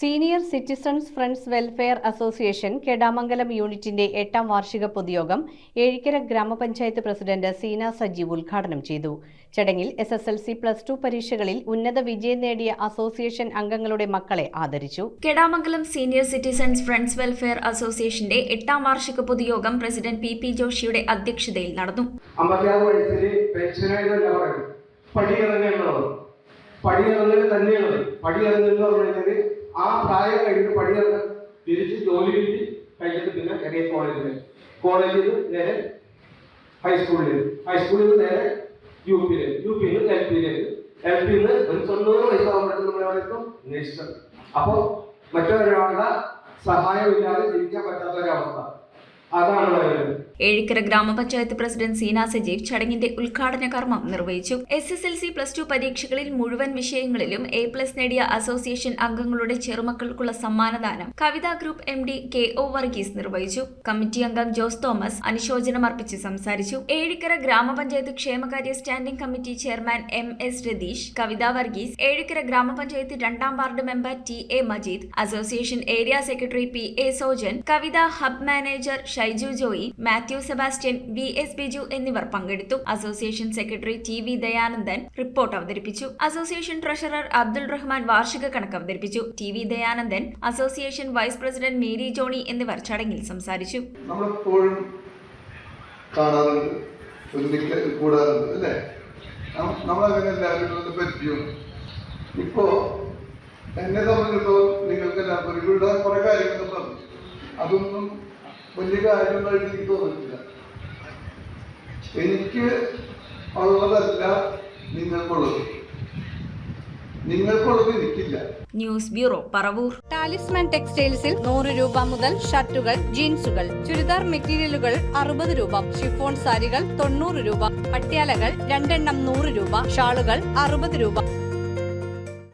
Senior citizens friends welfare association Kedamangalam യൂണിറ്റിന്റെ 8ാം വാർഷിക പൊതുയോഗം ഏഴിക്കര ഗ്രാമപഞ്ചായത്ത് പ്രസിഡന്റ് സീന സജീവ് ഉദ്ഘാടനം ചെയ്തു. ചടങ്ങിൽ SSLC +2 പരീക്ഷകളിൽ ഉന്നത വിജയം നേടിയ അസോസിയേഷൻ അംഗങ്ങളുടെ മക്കളെ ആദരിച്ചു. Kedamangalam senior citizens friends welfare അസോസിയേഷന്റെ 8ാം വാർഷിക പൊതുയോഗം പ്രസിഡന്റ് PP ജോഷിയുടെ അധ്യക്ഷതയിൽ നടന്നു. ആ പ്രായം കഴിഞ്ഞ് പടിയിറങ്ങാൻ തിരിച്ച് ജോലി കിട്ടി കഴിഞ്ഞിട്ട് പിന്നെ ചെറിയ കോളേജിൽ നേരെ ഹൈസ്കൂളിൽ നേരെ യുപിയിൽ LP-യിൽ ഒരു 90 വയസ്സാകുമ്പോഴേക്കും നമ്മളെവിടെത്തും നേഴ്സർ. അപ്പോൾ മറ്റൊരാളുടെ സഹായമില്ലാതെ ജീവിക്കാൻ പറ്റാത്തൊരവസ്ഥ അതാണ് വരുന്നത്. ഏഴിക്കര ഗ്രാമപഞ്ചായത്ത് പ്രസിഡന്റ് സീന സജീവ് ചടങ്ങിന്റെ ഉദ്ഘാടന കർമ്മം നിർവഹിച്ചു. SSLC +2 പരീക്ഷകളിൽ മുഴുവൻ വിഷയങ്ങളിലും A+ നേടിയ അസോസിയേഷൻ അംഗങ്ങളുടെ ചെറുമക്കൾക്കുള്ള സമ്മാനദാനം കവിതാ ഗ്രൂപ്പ് MD KO വർഗീസ് നിർവഹിച്ചു. കമ്മിറ്റി അംഗം ജോസ് തോമസ് അനുശോചനം അർപ്പിച്ച് സംസാരിച്ചു. ഏഴിക്കര ഗ്രാമപഞ്ചായത്ത് ക്ഷേമകാര്യ standing committee chairman MS Ratheesh, Kavitha Varghese, Ezhikkara ഗ്രാമപഞ്ചായത്ത് 2ാം ward member TA Majeed, association area secretary PA Sojan, Kavitha hub manager Shaiju Joy, Mathew Sebastian, VS Biju എന്നിവർ പങ്കെടുത്തു. Association secretary TV Dayanandan report അവതരിപ്പിച്ചു. അസോസിയേഷൻ ട്രഷറർ അബ്ദുൾ റഹ്മാൻ വാർഷിക കണക്ക് അവതരിപ്പിച്ചു. TV Dayanandan, association vice president Mary Johny എന്നിവർ ചടങ്ങിൽ സംസാരിച്ചു. ഇപ്പോ എന്നെ സംബന്ധിച്ചിടത്തോളം നിങ്ങൾക്ക് എല്ലാവർക്കും കുറെ കാര്യങ്ങൾ പറഞ്ഞു. അതൊന്നും വലിയ കാര്യങ്ങളായിട്ട് എനിക്ക് തോന്നിട്ടില്ല. എനിക്ക് ഉള്ളതല്ല നിങ്ങൾക്കുള്ളത് എനിക്കില്ല. News bureau, Paravur. ടാലിസ്മാൻ ടെക്സ്റ്റൈൽസിൽ 100 രൂപ മുതൽ ഷർട്ടുകൾ, ജീൻസുകൾ, ചുരിദാർ മെറ്റീരിയലുകൾ 60 രൂപ, ഷിഫോൺ സാരികൾ 90 രൂപ, പട്യാലകൾ 2 എണ്ണം 100 രൂപ, ഷാളുകൾ 60 രൂപ.